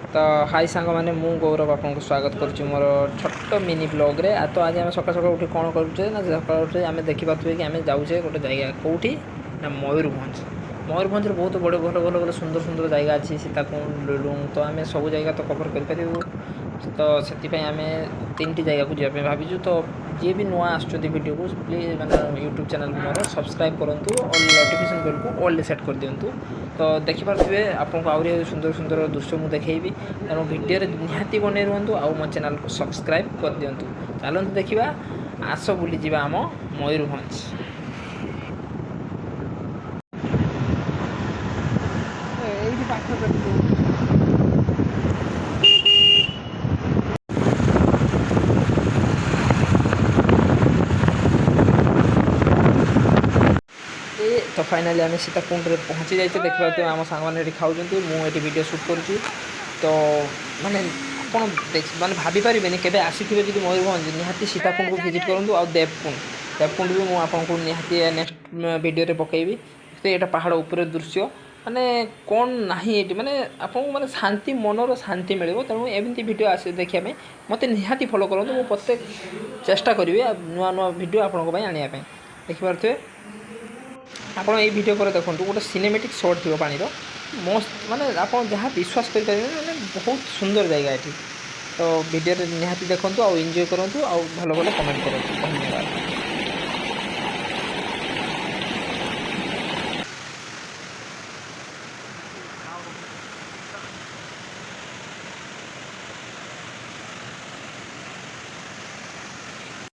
तो हाई सांग मैंने मु गौरव आपको स्वागत करुच्ची मोर छोट मिनी ब्लॉग रे। तो आज आम सका सका उठी कौन करुचे ना सका उठी आम देखिपे कि आम जाऊे गोटे जगह कौटी ना मयूरभंज। मयूरभंज बहुत बड़े भल भल भल सुंदर सुंदर जगह अच्छी सीताकुंड लुलुंग। तो आम सब जगह तो कभर करूँ तो से आम 3टी जगह को जावाई भाजु। तो जी भी नुआ आसो को प्लीज मैंने यूट्यूब चैनल को मोर सब्सक्राइब करूँ और नोटिफिकेशन बेल को ऑल सेट कर दिंतु। तो देखिपे आपको आहरी सुंदर सुंदर दृश्य मुझे देखी तेणु भिडियो निहाती बन रुहतु आ मो चैनल को सब्सक्राइब कर दिंतु। चलते देखा आस बुली जावा आम मयूरभंज। तो फाइनाली आम सीताकुंड में पहुँची जाइए। देखा आम सांग मैंने खाऊँ मुझे वीडियो शूट करुँची। तो माने आप माने भाभी पारे के आसीथे जी मयूरभंज निहाती सीताकुंड को विजिट करूँ आ देवकुंड भी मुझे निहाती नेक्स्ट वीडियो पकईबी। तो यहाँ पहाड़ उपर दृश्य माने कौन ना ये माने आपको माने शांति मनर शांति मिले। तेणु एमती वीडियो आस देखा मत निहाती फॉलो करूँ। मुझे प्रत्येक चेष्टा करी नुआ नुआ वीडियो आपंपाई आने देखिपे। आप वीडियो पर देखो गोटे सिनेमेटिक शॉट थी पानी मस्त माने आप जहाँ विश्वास करें माने बहुत सुंदर जगह ये। तो वीडियो निहाती देखूँ आ एंजॉय करूँ आ भल भल कमेंट करूँ। धन्यवाद।